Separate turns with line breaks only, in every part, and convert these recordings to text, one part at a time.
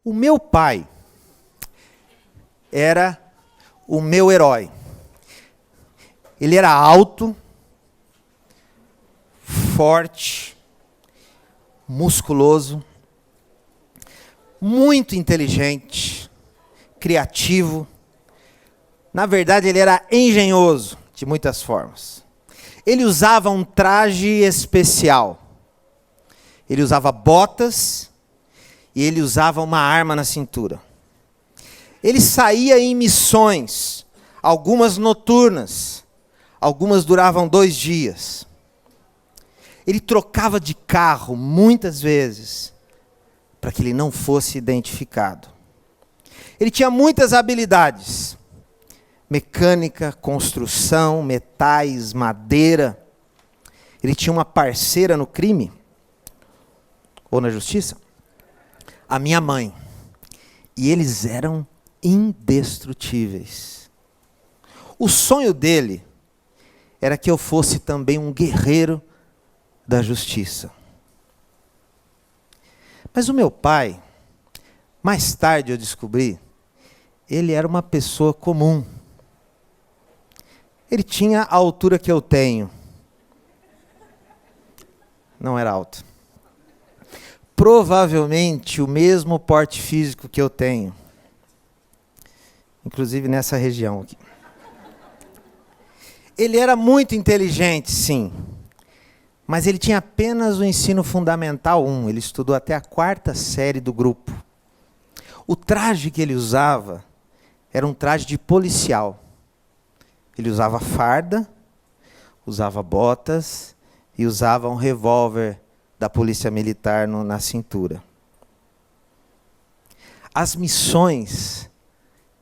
O meu pai era o meu herói. Ele era alto, forte, musculoso, muito inteligente, criativo. Na verdade, ele era engenhoso de muitas formas. Ele usava um traje especial. Ele usava botas e ele usava uma arma na cintura. Ele saía em missões, algumas noturnas, algumas duravam 2 dias. Ele trocava de carro muitas vezes, para que ele não fosse identificado. Ele tinha muitas habilidades: mecânica, construção, metais, madeira. Ele tinha uma parceira no crime, ou na justiça, a minha mãe. E eles eram indestrutíveis. O sonho dele era que eu fosse também um guerreiro da justiça. Mas o meu pai, mais tarde eu descobri, ele era uma pessoa comum. Ele tinha a altura que eu tenho. Não era alto. Provavelmente o mesmo porte físico que eu tenho. Inclusive nessa região aqui. Ele era muito inteligente, sim. Mas ele tinha apenas o ensino fundamental 1. Ele estudou até a 4ª série do grupo. O traje que ele usava era um traje de policial. Ele usava farda, usava botas e usava um revólver da polícia militar na cintura. As missões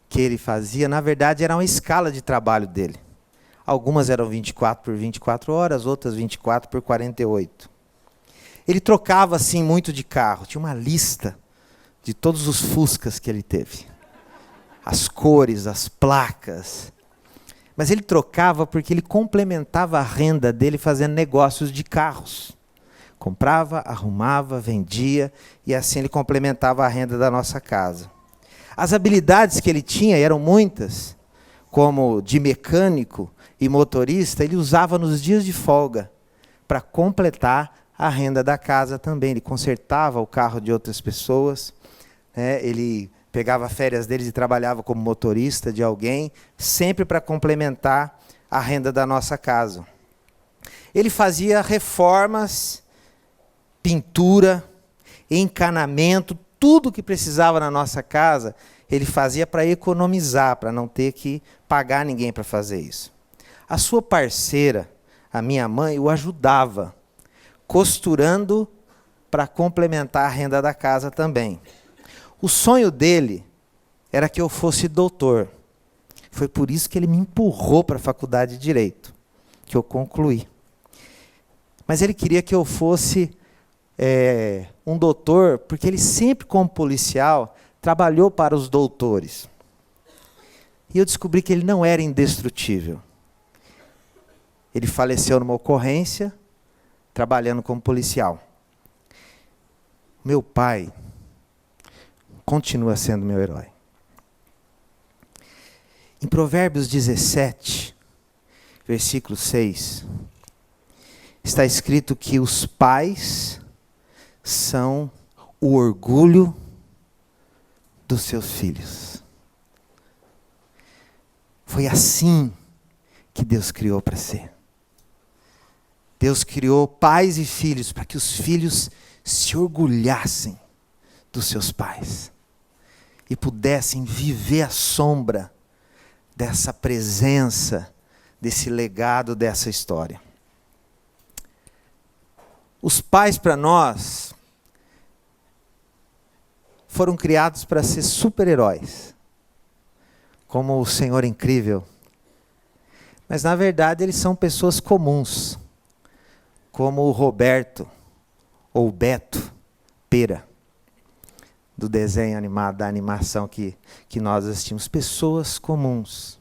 que ele fazia, na verdade, eram a escala de trabalho dele. Algumas eram 24 por 24 horas, outras 24 por 48. Ele trocava, assim, muito de carro. Tinha uma lista de todos os Fuscas que ele teve. As cores, as placas. Mas ele trocava porque ele complementava a renda dele fazendo negócios de carros. Comprava, arrumava, vendia, e assim ele complementava a renda da nossa casa. As habilidades que ele tinha eram muitas, como de mecânico e motorista, ele usava nos dias de folga para completar a renda da casa também. Ele consertava o carro de outras pessoas, né? Ele pegava férias deles e trabalhava como motorista de alguém, sempre para complementar a renda da nossa casa. Ele fazia reformas, pintura, encanamento, tudo que precisava na nossa casa, ele fazia para economizar, para não ter que pagar ninguém para fazer isso. A sua parceira, a minha mãe, o ajudava, costurando para complementar a renda da casa também. O sonho dele era que eu fosse doutor. Foi por isso que ele me empurrou para a faculdade de Direito, que eu concluí. Mas ele queria que eu fosse um doutor, porque ele sempre, como policial, trabalhou para os doutores. E eu descobri que ele não era indestrutível. Ele faleceu numa ocorrência, trabalhando como policial. Meu pai continua sendo meu herói. Em Provérbios 17, versículo 6, está escrito que os pais são o orgulho dos seus filhos. Foi assim que Deus criou para ser. Deus criou pais e filhos para que os filhos se orgulhassem dos seus pais e pudessem viver à sombra dessa presença, desse legado, dessa história. Os pais, para nós, foram criados para ser super-heróis, como o Senhor Incrível. Mas, na verdade, eles são pessoas comuns, como o Roberto, ou Beto Pera, do desenho animado, da animação que nós assistimos. Pessoas comuns.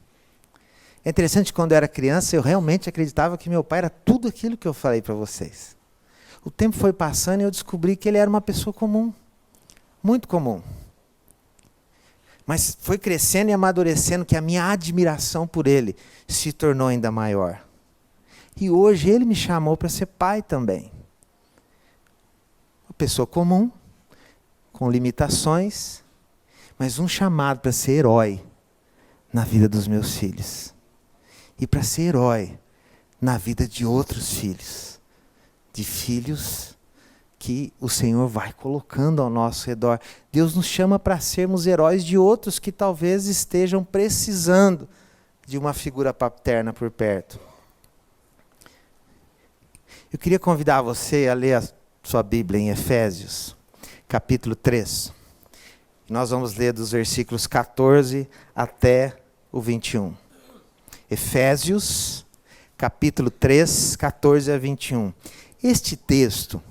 É interessante, quando eu era criança, eu realmente acreditava que meu pai era tudo aquilo que eu falei para vocês. O tempo foi passando e eu descobri que ele era uma pessoa comum. Muito comum. Mas foi crescendo e amadurecendo que a minha admiração por ele se tornou ainda maior. E hoje ele me chamou para ser pai também. Uma pessoa comum, com limitações, mas um chamado para ser herói na vida dos meus filhos. E para ser herói na vida de outros filhos. De filhos que o Senhor vai colocando ao nosso redor. Deus nos chama para sermos heróis de outros que talvez estejam precisando de uma figura paterna por perto. Eu queria convidar você a ler a sua Bíblia em Efésios, capítulo 3. Nós vamos ler dos versículos 14 até o 21. Efésios, capítulo 3, 14 a 21. Este texto,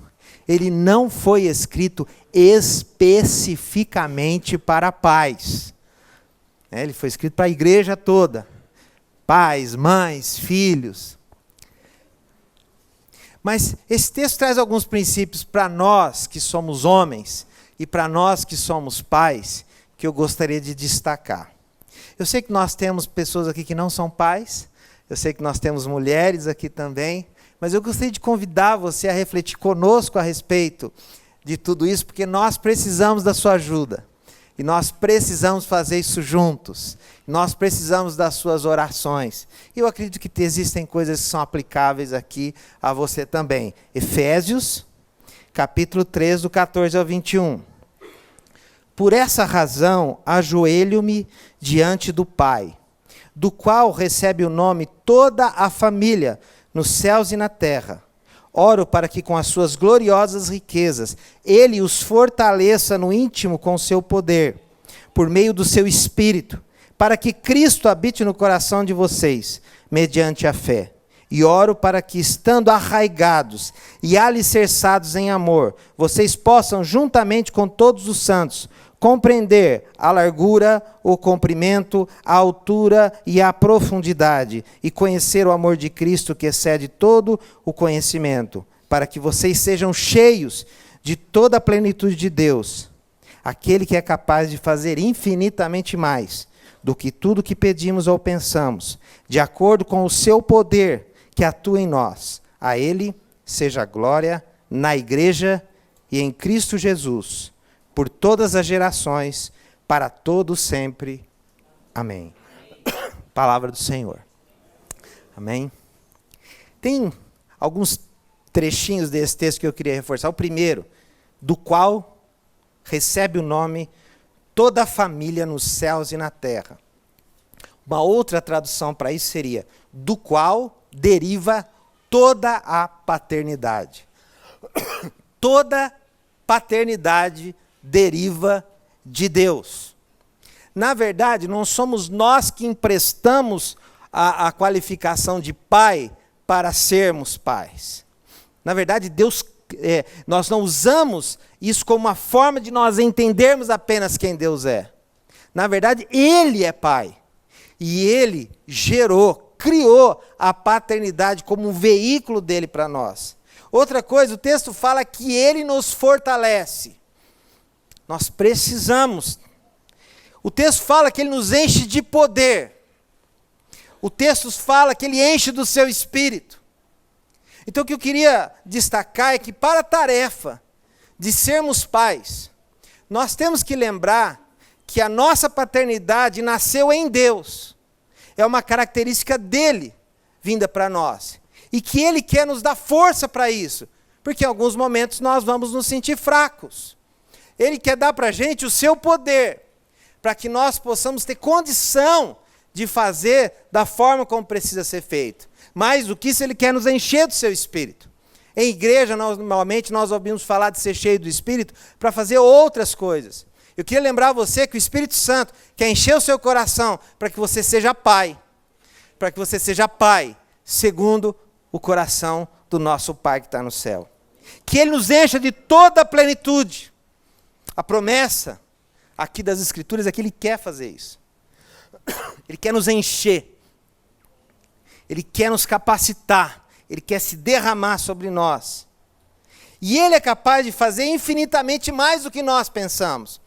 ele não foi escrito especificamente para pais. Ele foi escrito para a igreja toda. Pais, mães, filhos. Mas esse texto traz alguns princípios para nós que somos homens e para nós que somos pais, que eu gostaria de destacar. Eu sei que nós temos pessoas aqui que não são pais, eu sei que nós temos mulheres aqui também, mas eu gostaria de convidar você a refletir conosco a respeito de tudo isso, porque nós precisamos da sua ajuda. E nós precisamos fazer isso juntos. Nós precisamos das suas orações. E eu acredito que existem coisas que são aplicáveis aqui a você também. Efésios, capítulo 3, do 14 ao 21. Por essa razão, ajoelho-me diante do Pai, do qual recebe o nome toda a família, nos céus e na terra. Oro para que com as suas gloriosas riquezas, Ele os fortaleça no íntimo com seu poder, por meio do seu Espírito, para que Cristo habite no coração de vocês, mediante a fé. E oro para que, estando arraigados e alicerçados em amor, vocês possam, juntamente com todos os santos, compreender a largura, o comprimento, a altura e a profundidade, e conhecer o amor de Cristo que excede todo o conhecimento, para que vocês sejam cheios de toda a plenitude de Deus, aquele que é capaz de fazer infinitamente mais do que tudo que pedimos ou pensamos, de acordo com o seu poder que atua em nós. A Ele seja a glória na Igreja e em Cristo Jesus, por todas as gerações, para todos sempre. Amém. Palavra do Senhor. Amém. Tem alguns trechinhos desse texto que eu queria reforçar. O primeiro, do qual recebe o nome toda a família nos céus e na terra. Uma outra tradução para isso seria, do qual deriva toda a paternidade. Toda paternidade deriva de Deus. Na verdade, não somos nós que emprestamos a qualificação de pai para sermos pais. Na verdade, nós não usamos isso como uma forma de nós entendermos apenas quem Deus é. Na verdade, Ele é pai. E Ele criou a paternidade como um veículo dele para nós. Outra coisa, o texto fala que Ele nos fortalece. Nós precisamos. O texto fala que Ele nos enche de poder. O texto fala que Ele enche do seu Espírito. Então o que eu queria destacar é que para a tarefa de sermos pais, nós temos que lembrar que a nossa paternidade nasceu em Deus. É uma característica dele vinda para nós. E que Ele quer nos dar força para isso. Porque em alguns momentos nós vamos nos sentir fracos. Ele quer dar para a gente o seu poder, para que nós possamos ter condição de fazer da forma como precisa ser feito. Mais do que isso, Ele quer nos encher do seu Espírito. Em igreja, normalmente, nós ouvimos falar de ser cheio do Espírito para fazer outras coisas. Eu queria lembrar você que o Espírito Santo quer encher o seu coração para que você seja pai. Para que você seja pai, segundo o coração do nosso Pai que está no céu. Que Ele nos encha de toda a plenitude. A promessa aqui das Escrituras é que Ele quer fazer isso. Ele quer nos encher. Ele quer nos capacitar. Ele quer se derramar sobre nós. E Ele é capaz de fazer infinitamente mais do que nós pensamos.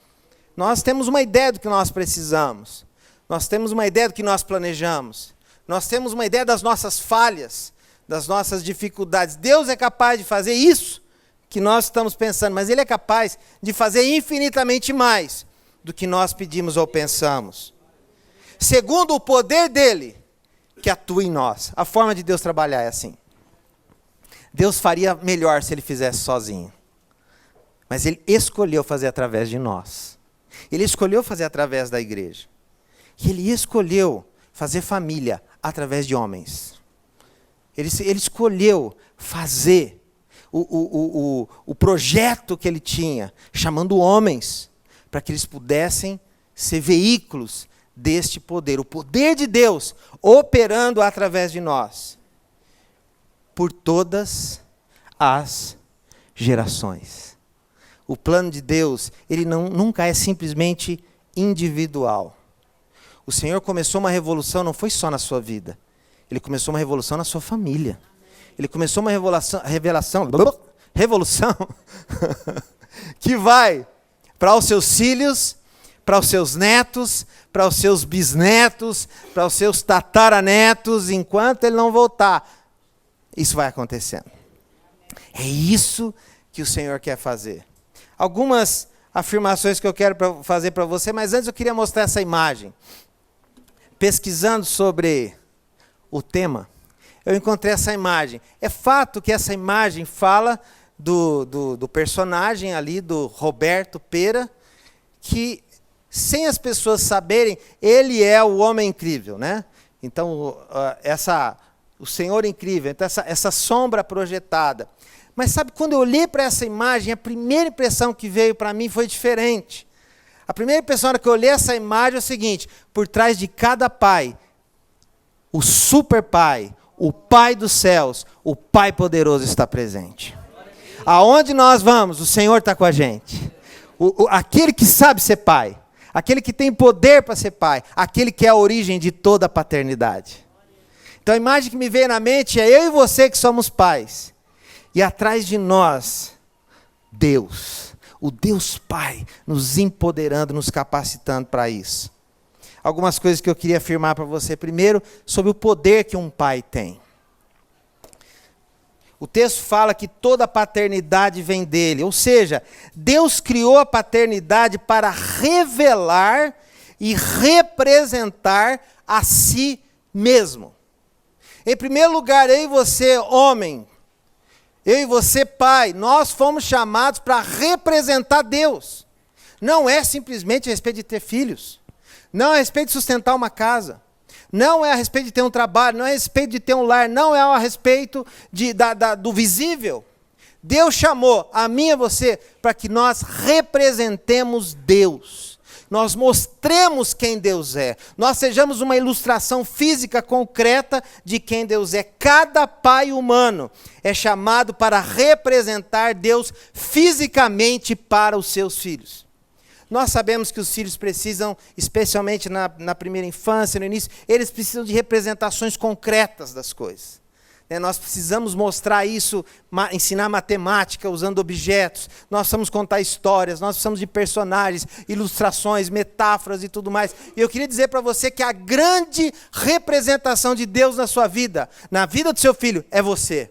Nós temos uma ideia do que nós precisamos. Nós temos uma ideia do que nós planejamos. Nós temos uma ideia das nossas falhas, das nossas dificuldades. Deus é capaz de fazer isso que nós estamos pensando, mas Ele é capaz de fazer infinitamente mais do que nós pedimos ou pensamos. Segundo o poder dEle, que atua em nós. A forma de Deus trabalhar é assim. Deus faria melhor se Ele fizesse sozinho. Mas Ele escolheu fazer através de nós. Ele escolheu fazer através da igreja. E Ele escolheu fazer família através de homens. Ele escolheu fazer o projeto que Ele tinha, chamando homens, para que eles pudessem ser veículos deste poder. O poder de Deus operando através de nós. Por todas as gerações. O plano de Deus, ele nunca é simplesmente individual. O Senhor começou uma revolução, não foi só na sua vida. Ele começou uma revolução na sua família. Ele começou uma revolução que vai para os seus filhos, para os seus netos, para os seus bisnetos, para os seus tataranetos, enquanto ele não voltar. Isso vai acontecendo. É isso que o Senhor quer fazer. Algumas afirmações que eu quero fazer para você, mas antes eu queria mostrar essa imagem. Pesquisando sobre o tema, eu encontrei essa imagem. É fato que essa imagem fala do personagem ali, do Roberto Pera, que, sem as pessoas saberem, ele é o homem incrível, né? Então, o Senhor incrível, então essa sombra projetada. Mas sabe, quando eu olhei para essa imagem, a primeira impressão que veio para mim foi diferente. A primeira impressão que eu olhei essa imagem é o seguinte: por trás de cada pai, o super pai, o Pai dos céus, o Pai poderoso está presente. Aonde nós vamos, o Senhor está com a gente. Aquele que sabe ser pai, aquele que tem poder para ser pai, aquele que é a origem de toda a paternidade. Então a imagem que me veio na mente é eu e você que somos pais. E atrás de nós, Deus, o Deus Pai, nos empoderando, nos capacitando para isso. Algumas coisas que eu queria afirmar para você. Primeiro, sobre o poder que um pai tem. O texto fala que toda a paternidade vem dele. Ou seja, Deus criou a paternidade para revelar e representar a si mesmo. Em primeiro lugar, eu e você, homem, eu e você, pai, nós fomos chamados para representar Deus. Não é simplesmente a respeito de ter filhos. Não é a respeito de sustentar uma casa. Não é a respeito de ter um trabalho. Não é a respeito de ter um lar. Não é a respeito do visível. Deus chamou a mim e a você para que nós representemos Deus. Nós mostremos quem Deus é. Nós sejamos uma ilustração física concreta de quem Deus é. Cada pai humano é chamado para representar Deus fisicamente para os seus filhos. Nós sabemos que os filhos precisam, especialmente na primeira infância, no início, eles precisam de representações concretas das coisas. Nós precisamos mostrar isso, ensinar matemática usando objetos, nós precisamos contar histórias, nós precisamos de personagens, ilustrações, metáforas e tudo mais. E eu queria dizer para você que a grande representação de Deus na sua vida, na vida do seu filho, é você.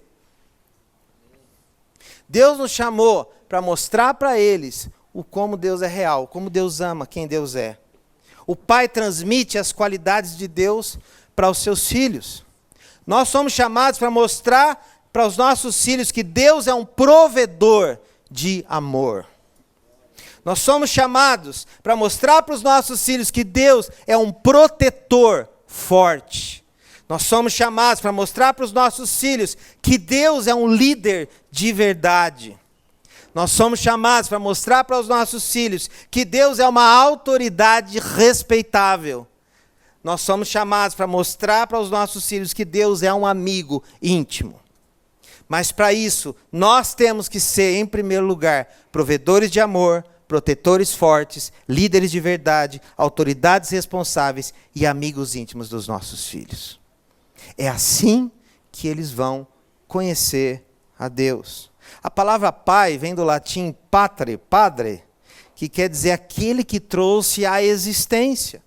Deus nos chamou para mostrar para eles como Deus é real, como Deus ama quem Deus é. O pai transmite as qualidades de Deus para os seus filhos. Nós somos chamados para mostrar para os nossos filhos que Deus é um provedor de amor. Nós somos chamados para mostrar para os nossos filhos que Deus é um protetor forte. Nós somos chamados para mostrar para os nossos filhos que Deus é um líder de verdade. Nós somos chamados para mostrar para os nossos filhos que Deus é uma autoridade respeitável. Nós somos chamados para mostrar para os nossos filhos que Deus é um amigo íntimo. Mas para isso, nós temos que ser, em primeiro lugar, provedores de amor, protetores fortes, líderes de verdade, autoridades responsáveis e amigos íntimos dos nossos filhos. É assim que eles vão conhecer a Deus. A palavra pai vem do latim patre, padre, que quer dizer aquele que trouxe à existência.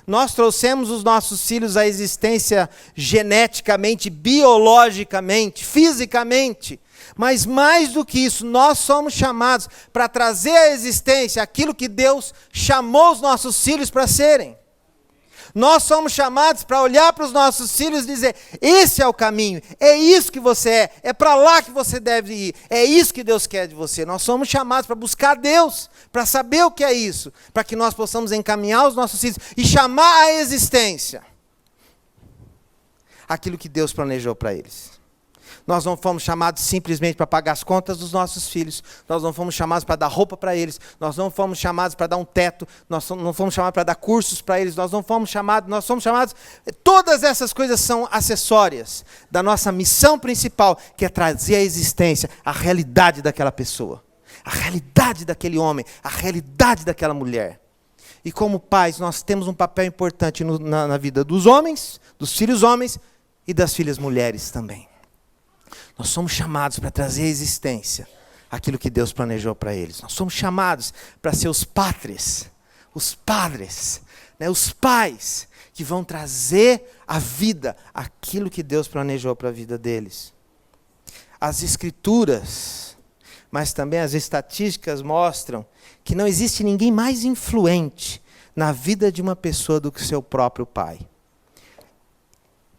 Nós trouxemos os nossos filhos à existência geneticamente, biologicamente, fisicamente. Mas mais do que isso, nós somos chamados para trazer à existência aquilo que Deus chamou os nossos filhos para serem. Nós somos chamados para olhar para os nossos filhos e dizer, esse é o caminho, é isso que você é para lá que você deve ir, é isso que Deus quer de você. Nós somos chamados para buscar Deus, para saber o que é isso, para que nós possamos encaminhar os nossos filhos e chamar à existência aquilo que Deus planejou para eles. Nós não fomos chamados simplesmente para pagar as contas dos nossos filhos. Nós não fomos chamados para dar roupa para eles. Nós não fomos chamados para dar um teto. Nós não fomos chamados para dar cursos para eles. Nós somos chamados... Todas essas coisas são acessórias da nossa missão principal, que é trazer à existência a realidade daquela pessoa. A realidade daquele homem. A realidade daquela mulher. E como pais, nós temos um papel importante na vida dos homens, dos filhos homens e das filhas mulheres também. Nós somos chamados para trazer à existência aquilo que Deus planejou para eles. Nós somos chamados para ser os padres, os pais que vão trazer à vida aquilo que Deus planejou para a vida deles. As Escrituras, mas também as estatísticas mostram que não existe ninguém mais influente na vida de uma pessoa do que seu próprio pai.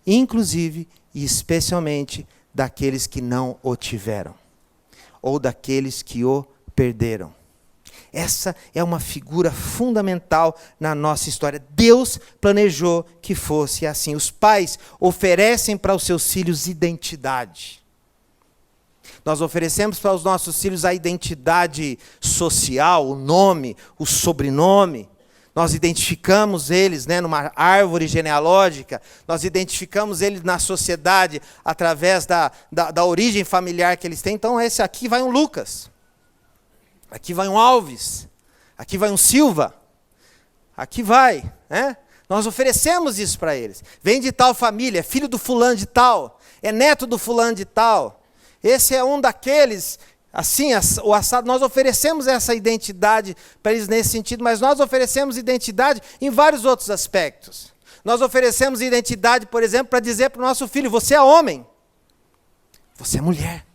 Inclusive e especialmente daqueles que não o tiveram, ou daqueles que o perderam. Essa é uma figura fundamental na nossa história. Deus planejou que fosse assim. Os pais oferecem para os seus filhos identidade. Nós oferecemos para os nossos filhos a identidade social, o nome, o sobrenome. Nós identificamos eles, numa árvore genealógica, nós identificamos eles na sociedade através da origem familiar que eles têm. Então, esse aqui vai um Lucas, aqui vai um Alves, aqui vai um Silva, aqui vai. Nós oferecemos isso para eles. Vem de tal família, é filho do fulano de tal, é neto do fulano de tal. Esse é um daqueles... Assim, o assado, nós oferecemos essa identidade para eles nesse sentido, mas nós oferecemos identidade em vários outros aspectos. Nós oferecemos identidade, por exemplo, para dizer para o nosso filho, você é homem, você é mulher.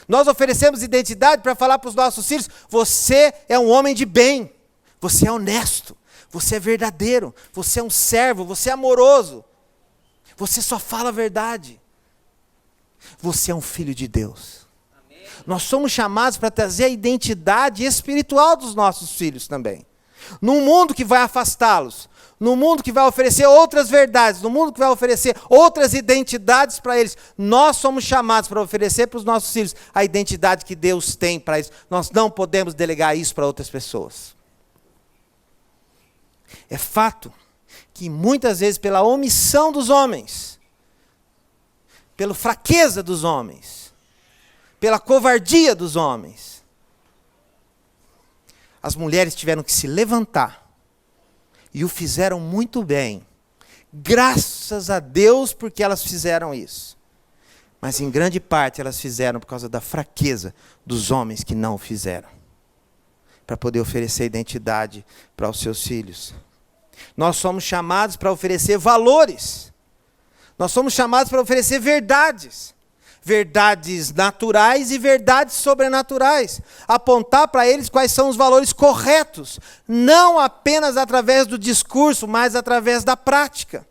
Nós oferecemos identidade para falar para os nossos filhos, você é um homem de bem, você é honesto, você é verdadeiro, você é um servo, você é amoroso, você só fala a verdade. Você é um filho de Deus. Nós somos chamados para trazer a identidade espiritual dos nossos filhos também. Num mundo que vai afastá-los, num mundo que vai oferecer outras verdades, num mundo que vai oferecer outras identidades para eles, nós somos chamados para oferecer para os nossos filhos a identidade que Deus tem para eles. Nós não podemos delegar isso para outras pessoas. É fato que muitas vezes pela omissão dos homens, pela fraqueza dos homens, pela covardia dos homens, as mulheres tiveram que se levantar, e o fizeram muito bem, graças a Deus porque elas fizeram isso, mas em grande parte elas fizeram por causa da fraqueza dos homens que não o fizeram, para poder oferecer identidade para os seus filhos. Nós somos chamados para oferecer valores, nós somos chamados para oferecer verdades, verdades naturais e verdades sobrenaturais. Apontar para eles quais são os valores corretos, não apenas através do discurso, mas através da prática.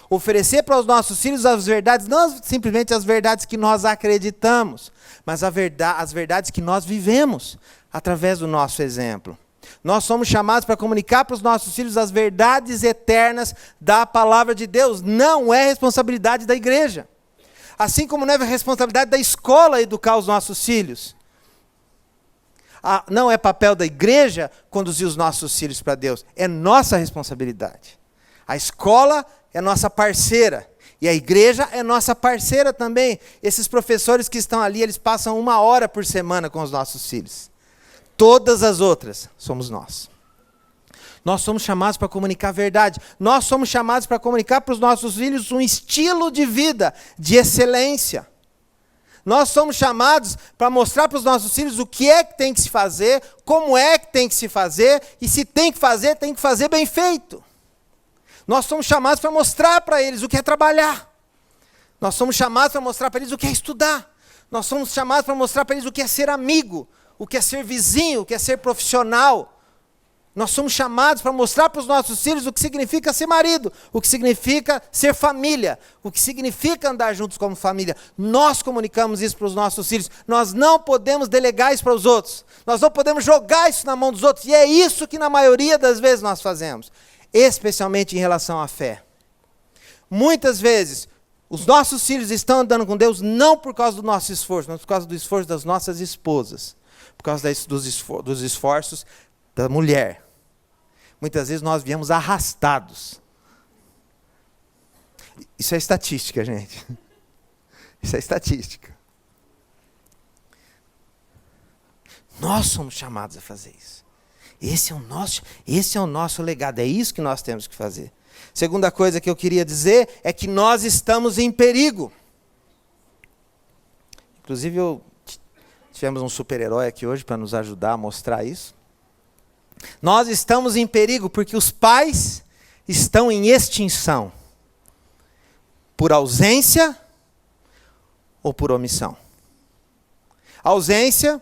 Oferecer para os nossos filhos as verdades, não simplesmente as verdades que nós acreditamos, mas as verdades que nós vivemos, através do nosso exemplo. Nós somos chamados para comunicar para os nossos filhos as verdades eternas da palavra de Deus. Não é responsabilidade da igreja. Assim como não é responsabilidade da escola educar os nossos filhos. Não é papel da igreja conduzir os nossos filhos para Deus. É nossa responsabilidade. A escola é nossa parceira. E a igreja é nossa parceira também. Esses professores que estão ali, eles passam 1 hora por semana com os nossos filhos. Todas as outras somos nós. Nós somos chamados para comunicar a verdade. Nós somos chamados para comunicar para os nossos filhos um estilo de vida de excelência. Nós somos chamados para mostrar para os nossos filhos o que é que tem que se fazer, como é que tem que se fazer, e se tem que fazer bem feito. Nós somos chamados para mostrar para eles o que é trabalhar. Nós somos chamados para mostrar para eles o que é estudar. Nós somos chamados para mostrar para eles o que é ser amigo, o que é ser vizinho, o que é ser profissional. Nós somos chamados para mostrar para os nossos filhos o que significa ser marido, o que significa ser família, o que significa andar juntos como família. Nós comunicamos isso para os nossos filhos. Nós não podemos delegar isso para os outros. Nós não podemos jogar isso na mão dos outros. E é isso que na maioria das vezes nós fazemos, especialmente em relação à fé. Muitas vezes, os nossos filhos estão andando com Deus não por causa do nosso esforço, mas por causa do esforço das nossas esposas, por causa dos esforços da mulher. Muitas vezes nós viemos arrastados. Isso é estatística, gente. Isso é estatística. Nós somos chamados a fazer isso. Esse é o nosso legado, é isso que nós temos que fazer. Segunda coisa que eu queria dizer é que nós estamos em perigo. Inclusive, tivemos um super-herói aqui hoje para nos ajudar a mostrar isso. Nós estamos em perigo porque os pais estão em extinção. Por ausência ou por omissão. Ausência,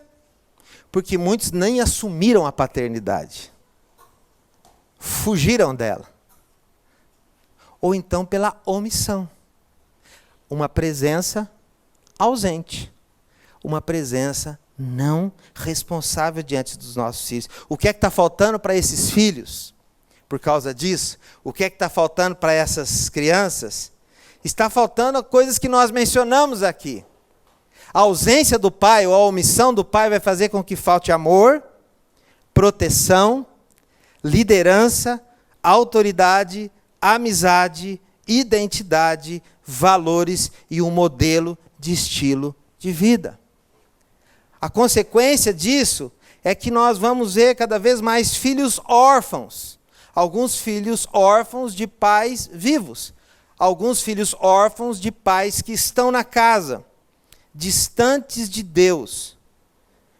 porque muitos nem assumiram a paternidade. Fugiram dela. Ou então pela omissão. Uma presença ausente. Uma presença não responsável diante dos nossos filhos. O que é que está faltando para esses filhos? Por causa disso, o que é que está faltando para essas crianças? Está faltando coisas que nós mencionamos aqui. A ausência do pai ou a omissão do pai vai fazer com que falte amor, proteção, liderança, autoridade, amizade, identidade, valores e um modelo de estilo de vida. A consequência disso é que nós vamos ver cada vez mais filhos órfãos. Alguns filhos órfãos de pais vivos. Alguns filhos órfãos de pais que estão na casa, distantes de Deus.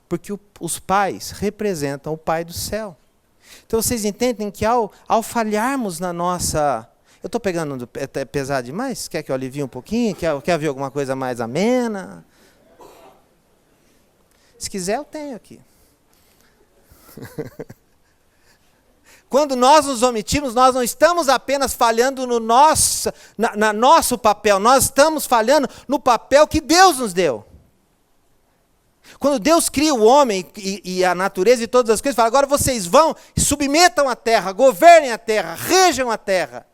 Porque os pais representam o Pai do céu. Então vocês entendem que ao falharmos na nossa... Eu estou pegando pesado demais? Quer que eu alivie um pouquinho? Quer ver alguma coisa mais amena? Se quiser, eu tenho aqui. Quando nós nos omitimos, nós não estamos apenas falhando no nosso papel, nós estamos falhando no papel que Deus nos deu. Quando Deus cria o homem e a natureza e todas as coisas, fala, agora vocês vão e submetam a terra, governem a terra, rejam a terra,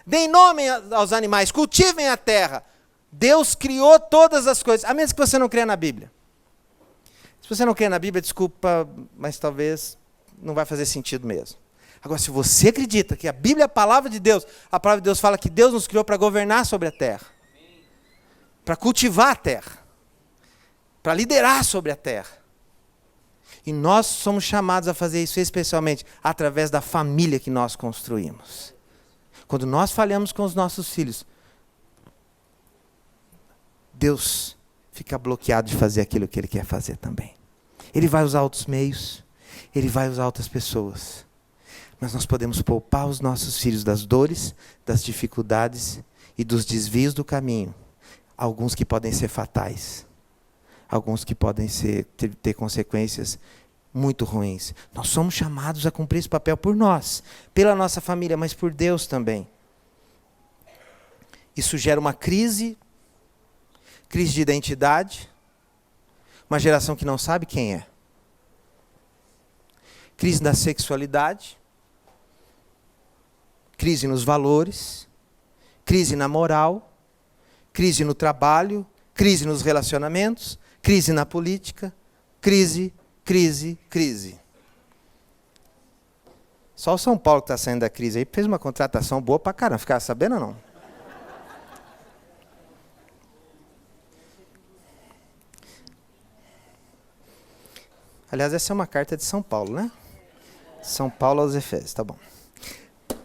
deem nome aos animais, cultivem a terra. Deus criou todas as coisas, a menos que você não creia na Bíblia. Se você não crê na Bíblia, desculpa, mas talvez não vai fazer sentido mesmo. Agora, se você acredita que a Bíblia é a palavra de Deus fala que Deus nos criou para governar sobre a terra, para cultivar a terra, para liderar sobre a terra. E nós somos chamados a fazer isso especialmente através da família que nós construímos. Quando nós falhamos com os nossos filhos, Deus fica bloqueado de fazer aquilo que Ele quer fazer também. Ele vai usar outros meios, Ele vai usar outras pessoas. Mas nós podemos poupar os nossos filhos das dores, das dificuldades e dos desvios do caminho. Alguns que podem ser fatais. Alguns que podem ter consequências muito ruins. Nós somos chamados a cumprir esse papel por nós, pela nossa família, mas por Deus também. Isso gera uma crise de identidade, uma geração que não sabe quem é. Crise da sexualidade, crise nos valores, crise na moral, crise no trabalho, crise nos relacionamentos, crise na política, crise. Só o São Paulo que está saindo da crise aí fez uma contratação boa pra caramba, ficar sabendo ou não? Aliás, essa é uma carta de São Paulo, né? São Paulo aos Efésios, tá bom.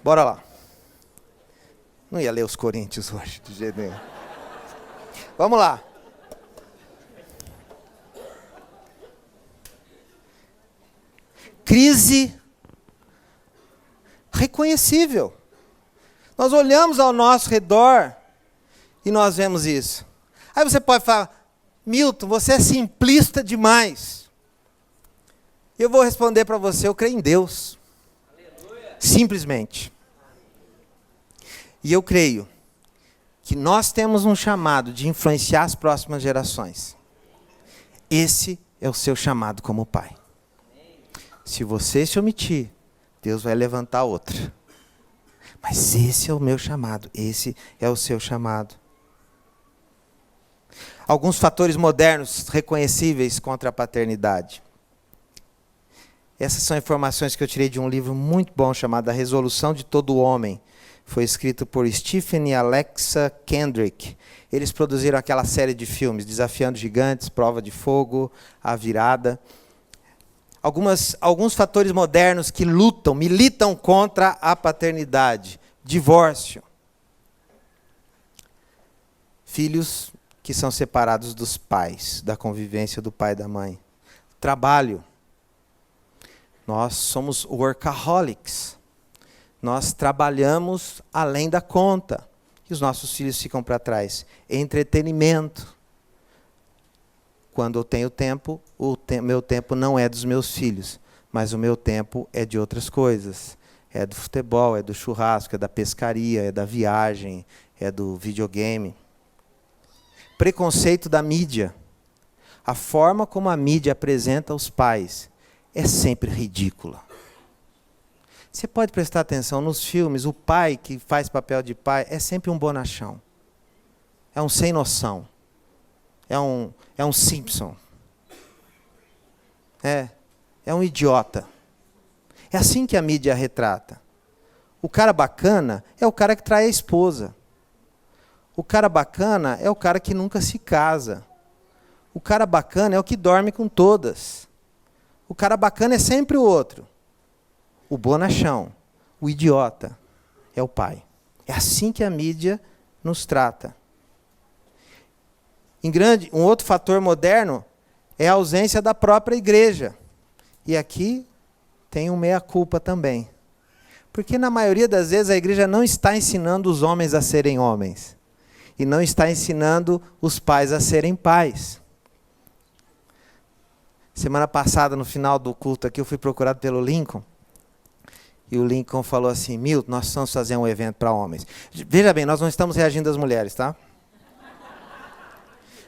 Bora lá. Não ia ler os Coríntios hoje, de jeito nenhum. Vamos lá. crise reconhecível. Nós olhamos ao nosso redor e nós vemos isso. Aí você pode falar, Milton, você é simplista demais. Eu vou responder para você, eu creio em Deus. Aleluia. Simplesmente. E eu creio que nós temos um chamado de influenciar as próximas gerações. Esse é o seu chamado como pai. Se você se omitir, Deus vai levantar outra. Mas esse é o meu chamado, esse é o seu chamado. Alguns fatores modernos reconhecíveis contra a paternidade. Essas são informações que eu tirei de um livro muito bom chamado A Resolução de Todo Homem. Foi escrito por Stephen e Alexa Kendrick. Eles produziram aquela série de filmes, Desafiando Gigantes, Prova de Fogo, A Virada. Alguns fatores modernos que militam contra a paternidade. Divórcio. Filhos que são separados dos pais, da convivência do pai e da mãe. Trabalho. Nós somos workaholics. Nós trabalhamos além da conta. E os nossos filhos ficam para trás. Entretenimento. Quando eu tenho tempo, meu tempo não é dos meus filhos, mas o meu tempo é de outras coisas. É do futebol, é do churrasco, é da pescaria, é da viagem, é do videogame. Preconceito da mídia. A forma como a mídia apresenta os pais é sempre ridícula. Você pode prestar atenção nos filmes, o pai que faz papel de pai é sempre um bonachão. É um sem noção. É um Simpson. É um idiota. É assim que a mídia retrata. O cara bacana é o cara que trai a esposa. O cara bacana é o cara que nunca se casa. O cara bacana é o que dorme com todas. O cara bacana é sempre o outro. O bonachão, o idiota, é o pai. É assim que a mídia nos trata. Um outro fator moderno é a ausência da própria igreja. E aqui tem um meia-culpa também. Porque na maioria das vezes a igreja não está ensinando os homens a serem homens. E não está ensinando os pais a serem pais. Semana passada, no final do culto aqui, eu fui procurado pelo Lincoln. E o Lincoln falou assim, Milton, nós vamos fazer um evento para homens. Veja bem, nós não estamos reagindo às mulheres, tá?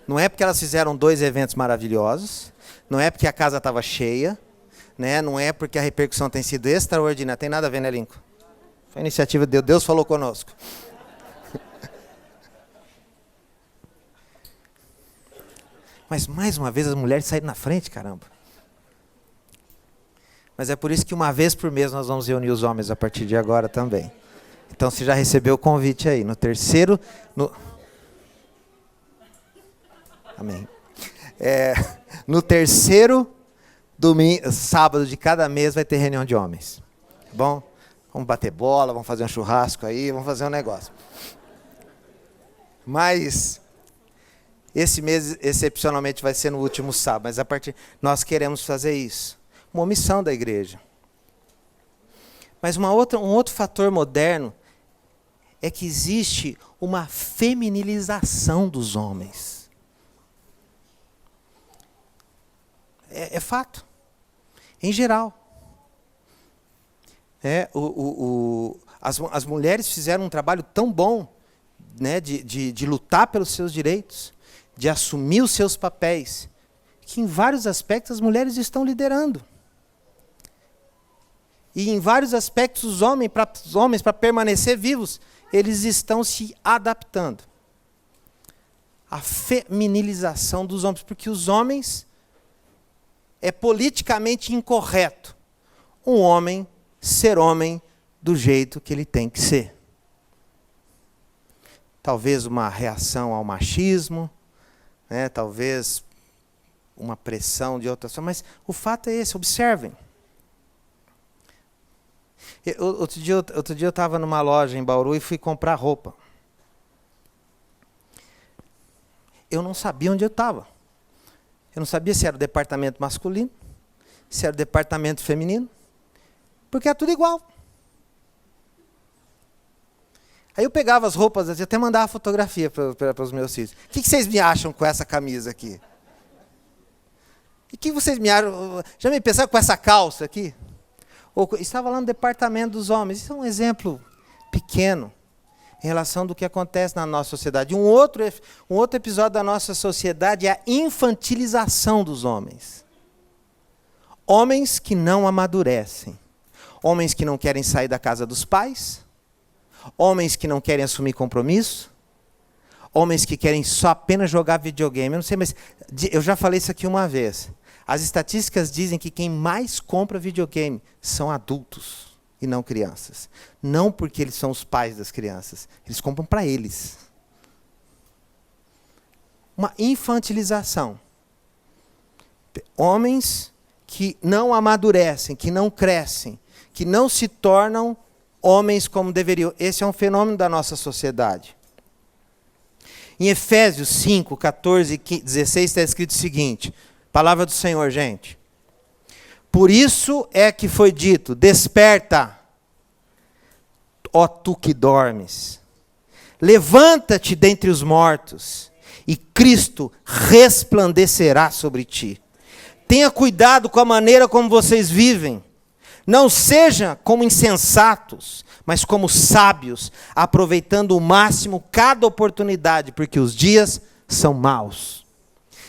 Não é porque elas fizeram 2 eventos maravilhosos, não é porque a casa estava cheia, né? Não é porque a repercussão tem sido extraordinária. Tem nada a ver, né, Lincoln? Foi iniciativa de Deus, Deus falou conosco. Mas, mais uma vez, as mulheres saíram na frente, caramba. Mas é por isso que uma vez por mês nós vamos reunir os homens a partir de agora também. Então, você já recebeu o convite aí. No terceiro... Amém. No terceiro sábado de cada mês vai ter reunião de homens. Tá bom? Vamos bater bola, vamos fazer um churrasco aí, vamos fazer um negócio. Mas... esse mês, excepcionalmente, vai ser no último sábado, mas nós queremos fazer isso. Uma omissão da igreja. Mas um outro fator moderno é que existe uma feminilização dos homens. É fato. Em geral. As mulheres fizeram um trabalho tão bom, né, de lutar pelos seus direitos, de assumir os seus papéis, que em vários aspectos as mulheres estão liderando. E em vários aspectos os homens, para permanecer vivos, eles estão se adaptando. A feminilização dos homens, porque os homens é politicamente incorreto um homem ser homem do jeito que ele tem que ser. Talvez uma reação ao machismo, né, talvez uma pressão de outras formas, mas o fato é esse, observem. Outro dia eu estava numa loja em Bauru e fui comprar roupa. Eu não sabia onde eu estava. Eu não sabia se era o departamento masculino, se era o departamento feminino, porque é tudo igual. Aí eu pegava as roupas, eu até mandava fotografia para os meus filhos. O que vocês me acham com essa camisa aqui? E o que vocês me acham? Já me pensaram com essa calça aqui? Estava lá no departamento dos homens. Isso é um exemplo pequeno em relação do que acontece na nossa sociedade. Um outro episódio da nossa sociedade é a infantilização dos homens. Homens que não amadurecem. Homens que não querem sair da casa dos pais. Homens que não querem assumir compromisso. Homens que querem só apenas jogar videogame. Eu não sei, mas eu já falei isso aqui uma vez. As estatísticas dizem que quem mais compra videogame são adultos e não crianças. Não porque eles são os pais das crianças. Eles compram para eles. Uma infantilização. Homens que não amadurecem, que não crescem, que não se tornam homens como deveriam. Esse é um fenômeno da nossa sociedade. Em Efésios 5, 14 e 16 está escrito o seguinte, palavra do Senhor, gente. Por isso é que foi dito, desperta, ó tu que dormes, levanta-te dentre os mortos, e Cristo resplandecerá sobre ti. Tenha cuidado com a maneira como vocês vivem. Não seja como insensatos, mas como sábios, aproveitando o máximo cada oportunidade, porque os dias são maus.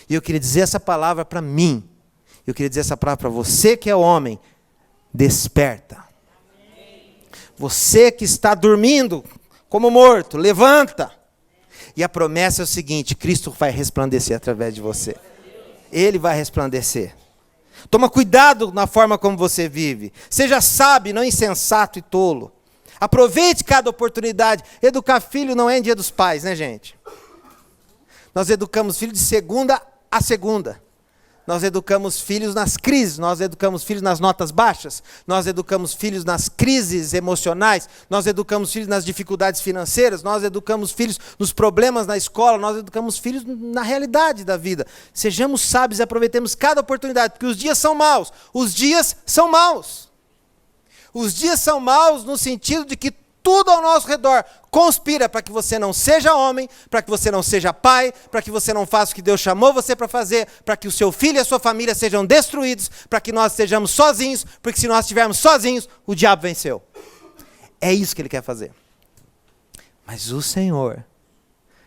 E eu queria dizer essa palavra para mim. Eu queria dizer essa palavra para você que é homem. Desperta. Você que está dormindo como morto, levanta. E a promessa é o seguinte, Cristo vai resplandecer através de você. Ele vai resplandecer. Toma cuidado na forma como você vive. Seja sábio, não insensato e tolo. Aproveite cada oportunidade. Educar filho não é em dia dos pais, né, gente? Nós educamos filhos de segunda a segunda. Nós educamos filhos nas crises, nós educamos filhos nas notas baixas, nós educamos filhos nas crises emocionais, nós educamos filhos nas dificuldades financeiras, nós educamos filhos nos problemas na escola, nós educamos filhos na realidade da vida. Sejamos sábios e aproveitemos cada oportunidade, porque os dias são maus. Os dias são maus. Os dias são maus no sentido de que tudo ao nosso redor conspira para que você não seja homem, para que você não seja pai, para que você não faça o que Deus chamou você para fazer, para que o seu filho e a sua família sejam destruídos, para que nós estejamos sozinhos, porque se nós estivermos sozinhos, o diabo venceu. É isso que ele quer fazer. Mas o Senhor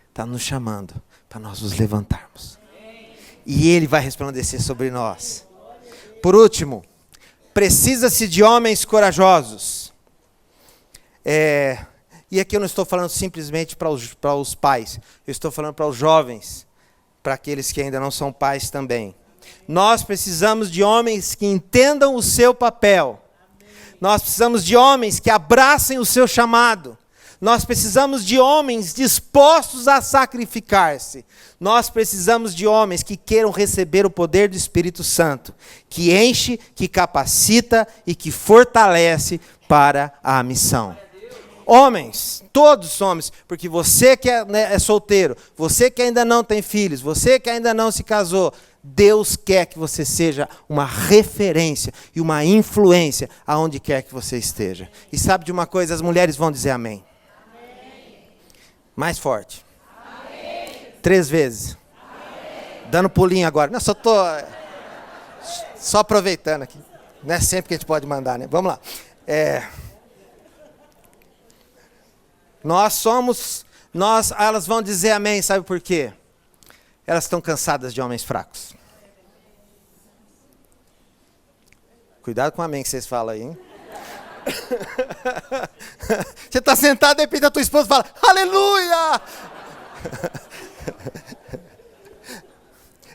está nos chamando para nós nos levantarmos. E Ele vai resplandecer sobre nós. Por último, precisa-se de homens corajosos. E aqui eu não estou falando simplesmente para os pais, eu estou falando para os jovens, para aqueles que ainda não são pais também. Nós precisamos de homens que entendam o seu papel. Nós precisamos de homens que abracem o seu chamado. Nós precisamos de homens dispostos a sacrificar-se. Nós precisamos de homens que queiram receber o poder do Espírito Santo, que enche, que capacita e que fortalece para a missão. Homens, todos homens, porque você que é solteiro, você que ainda não tem filhos, você que ainda não se casou, Deus quer que você seja uma referência e uma influência aonde quer que você esteja. E sabe de uma coisa, as mulheres vão dizer amém. Amém. Mais forte. Amém. 3 vezes. Amém. Dando pulinho agora. Não, só aproveitando aqui. Não é sempre que a gente pode mandar, né? Vamos lá. Elas vão dizer amém, sabe por quê? Elas estão cansadas de homens fracos. Cuidado com o amém que vocês falam aí, hein? Você está sentado, de repente a tua esposa fala, aleluia!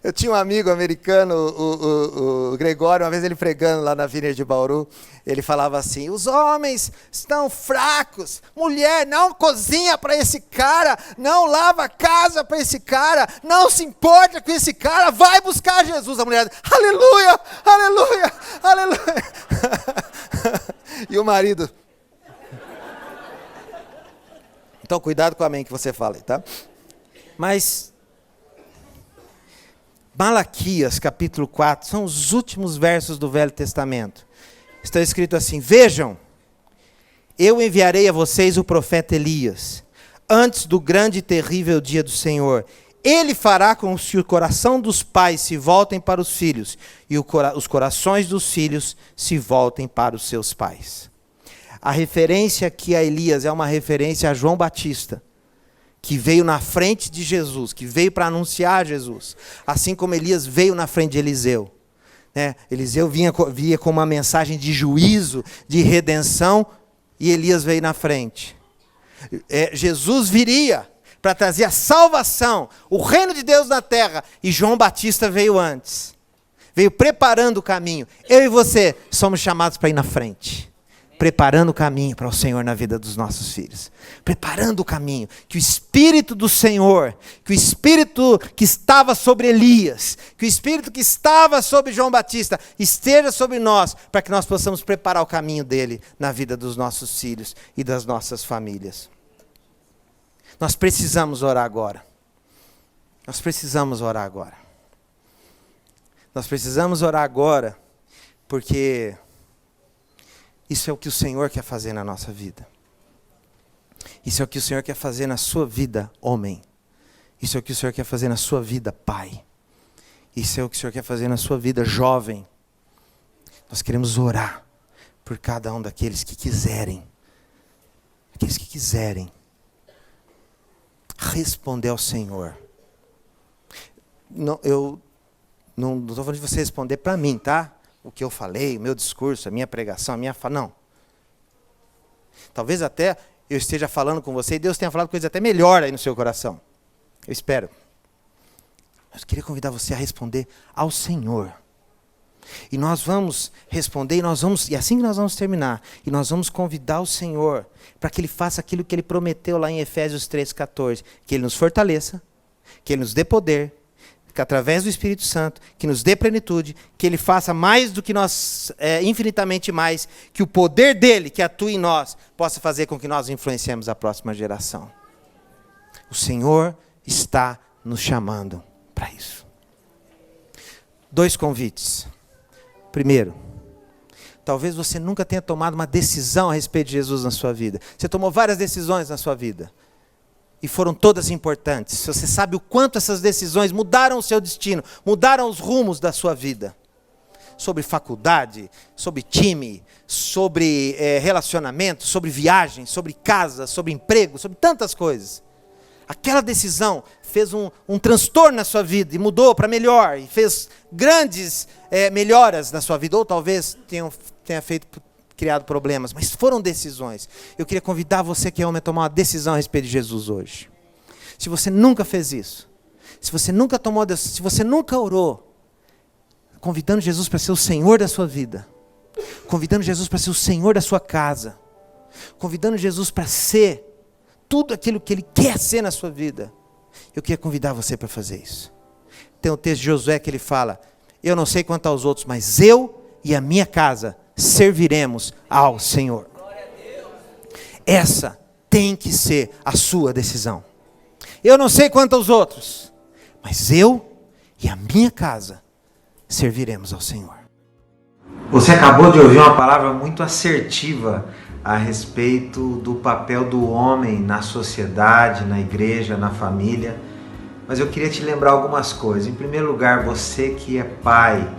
Eu tinha um amigo americano, o Gregório, uma vez ele pregando lá na Vineyard de Bauru, ele falava assim, os homens estão fracos, mulher não cozinha para esse cara, não lava a casa para esse cara, não se importa com esse cara, vai buscar Jesus. A mulher, aleluia, aleluia, aleluia. E o marido... Então cuidado com o amém que você fala aí, tá? Mas... Malaquias, capítulo 4, são os últimos versos do Velho Testamento. Está escrito assim: vejam, eu enviarei a vocês o profeta Elias, antes do grande e terrível dia do Senhor. Ele fará com que o coração dos pais se voltem para os filhos, e os corações dos filhos se voltem para os seus pais. A referência aqui a Elias é uma referência a João Batista, que veio na frente de Jesus, que veio para anunciar Jesus, assim como Elias veio na frente de Eliseu. Eliseu vinha com uma mensagem de juízo, de redenção, e Elias veio na frente. Jesus viria para trazer a salvação, o reino de Deus na terra, e João Batista veio antes. Veio preparando o caminho. Eu e você somos chamados para ir na frente, preparando o caminho para o Senhor na vida dos nossos filhos. Preparando o caminho. Que o Espírito do Senhor, que o Espírito que estava sobre Elias, que o Espírito que estava sobre João Batista, esteja sobre nós, para que nós possamos preparar o caminho dele na vida dos nossos filhos e das nossas famílias. Nós precisamos orar agora. Nós precisamos orar agora. Nós precisamos orar agora, porque isso é o que o Senhor quer fazer na nossa vida. Isso é o que o Senhor quer fazer na sua vida, homem. Isso é o que o Senhor quer fazer na sua vida, pai. Isso é o que o Senhor quer fazer na sua vida, jovem. Nós queremos orar por cada um daqueles que quiserem. Aqueles que quiserem responder ao Senhor. Eu não estou falando de você responder para mim, tá? O que eu falei, o meu discurso, a minha pregação, a minha fala, não. Talvez até eu esteja falando com você e Deus tenha falado coisa até melhor aí no seu coração. Eu espero. Mas eu queria convidar você a responder ao Senhor. E nós vamos responder, e assim que nós vamos terminar, e nós vamos convidar o Senhor para que Ele faça aquilo que Ele prometeu lá em Efésios 3,14, que Ele nos fortaleça, que Ele nos dê poder, que através do Espírito Santo, que nos dê plenitude, que Ele faça mais do que nós, infinitamente mais, que o poder dEle, que atua em nós, possa fazer com que nós influenciemos a próxima geração. O Senhor está nos chamando para isso. 2 convites. Primeiro, talvez você nunca tenha tomado uma decisão a respeito de Jesus na sua vida. Você tomou várias decisões na sua vida. E foram todas importantes. Você sabe o quanto essas decisões mudaram o seu destino, mudaram os rumos da sua vida. Sobre faculdade, sobre time, sobre relacionamento, sobre viagem, sobre casa, sobre emprego, sobre tantas coisas. Aquela decisão fez um transtorno na sua vida e mudou para melhor. E fez grandes melhoras na sua vida. Ou talvez tenha criado problemas. Mas foram decisões. Eu queria convidar você que é homem a tomar uma decisão a respeito de Jesus hoje. Se você nunca fez isso. Se você nunca tomou decisão. Se você nunca orou. Convidando Jesus para ser o Senhor da sua vida. Convidando Jesus para ser o Senhor da sua casa. Convidando Jesus para ser tudo aquilo que Ele quer ser na sua vida. Eu queria convidar você para fazer isso. Tem um texto de Josué que ele fala: eu não sei quanto aos outros, mas eu e a minha casa serviremos ao Senhor. Essa tem que ser a sua decisão. Eu não sei quanto aos outros, mas eu e a minha casa serviremos ao Senhor. Você acabou de ouvir uma palavra muito assertiva a respeito do papel do homem na sociedade, na igreja, na família. Mas eu queria te lembrar algumas coisas. Em primeiro lugar, você que é pai,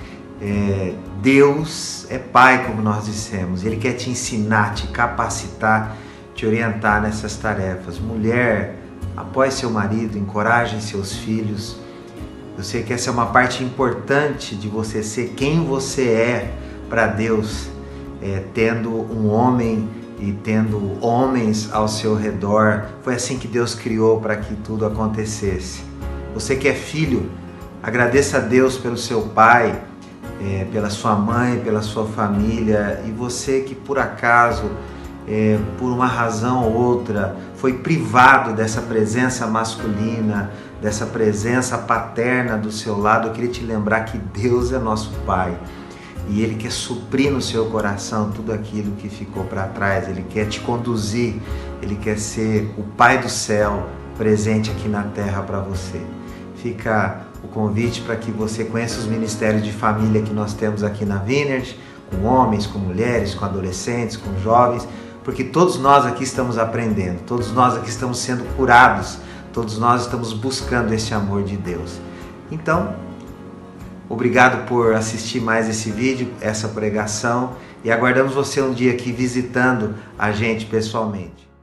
Deus é pai, como nós dissemos. Ele quer te ensinar, te capacitar, te orientar nessas tarefas. Mulher, apoie seu marido, encoraje seus filhos. Eu sei que essa é uma parte importante de você ser quem você é para Deus, tendo um homem e tendo homens ao seu redor. Foi assim que Deus criou para que tudo acontecesse. Você que é filho, agradeça a Deus pelo seu pai, pela sua mãe, pela sua família. E você que por acaso, por uma razão ou outra, foi privado dessa presença masculina, dessa presença paterna do seu lado, eu queria te lembrar que Deus é nosso Pai. E Ele quer suprir no seu coração tudo aquilo que ficou para trás. Ele quer te conduzir. Ele quer ser o Pai do céu presente aqui na terra para você. Fica o convite para que você conheça os ministérios de família que nós temos aqui na Vineyard, com homens, com mulheres, com adolescentes, com jovens, porque todos nós aqui estamos aprendendo, todos nós aqui estamos sendo curados, todos nós estamos buscando esse amor de Deus. Então, obrigado por assistir mais esse vídeo, essa pregação, e aguardamos você um dia aqui visitando a gente pessoalmente.